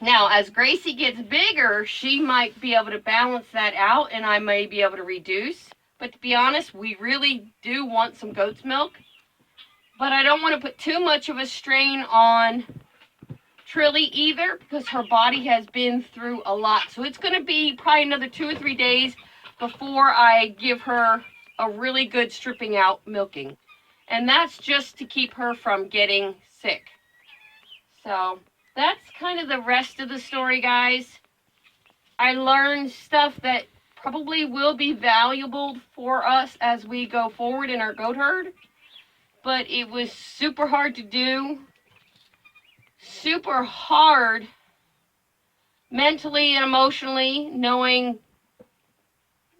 Now, as Gracie gets bigger, she might be able to balance that out, and I may be able to reduce. But to be honest, we really do want some goat's milk. But I don't want to put too much of a strain on Trilly either, because her body has been through a lot. So it's going to be probably another 2 or 3 days before I give her a really good stripping out milking. And that's just to keep her from getting sick. So that's kind of the rest of the story, guys. I learned stuff that probably will be valuable for us as we go forward in our goat herd. But it was super hard to do. Super hard mentally and emotionally, knowing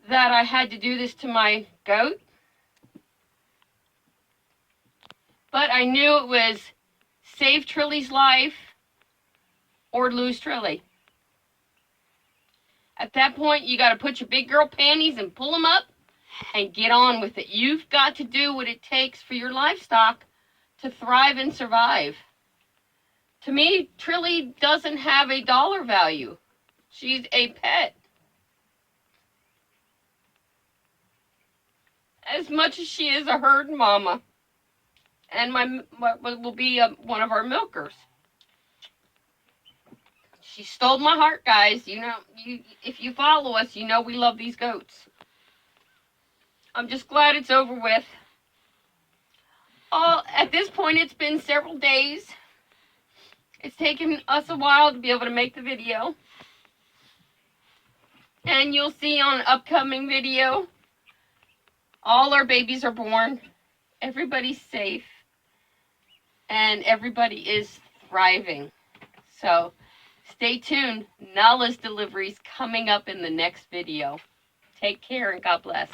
that I had to do this to my goat. But I knew it was save Trilly's life or lose Trilly. At that point, you got to put your big girl panties and pull them up and get on with it. You've got to do what it takes for your livestock to thrive and survive. To me, Trilly doesn't have a dollar value. She's a pet. As much as she is a herd mama. And will be one of our milkers. She stole my heart, guys. You know, if you follow us, you know we love these goats. I'm just glad it's over with. At this point, it's been several days. It's taken us a while to be able to make the video. And you'll see on an upcoming video, all our babies are born. Everybody's safe. And everybody is thriving. So, stay tuned. Nala's delivery is coming up in the next video. Take care and God bless.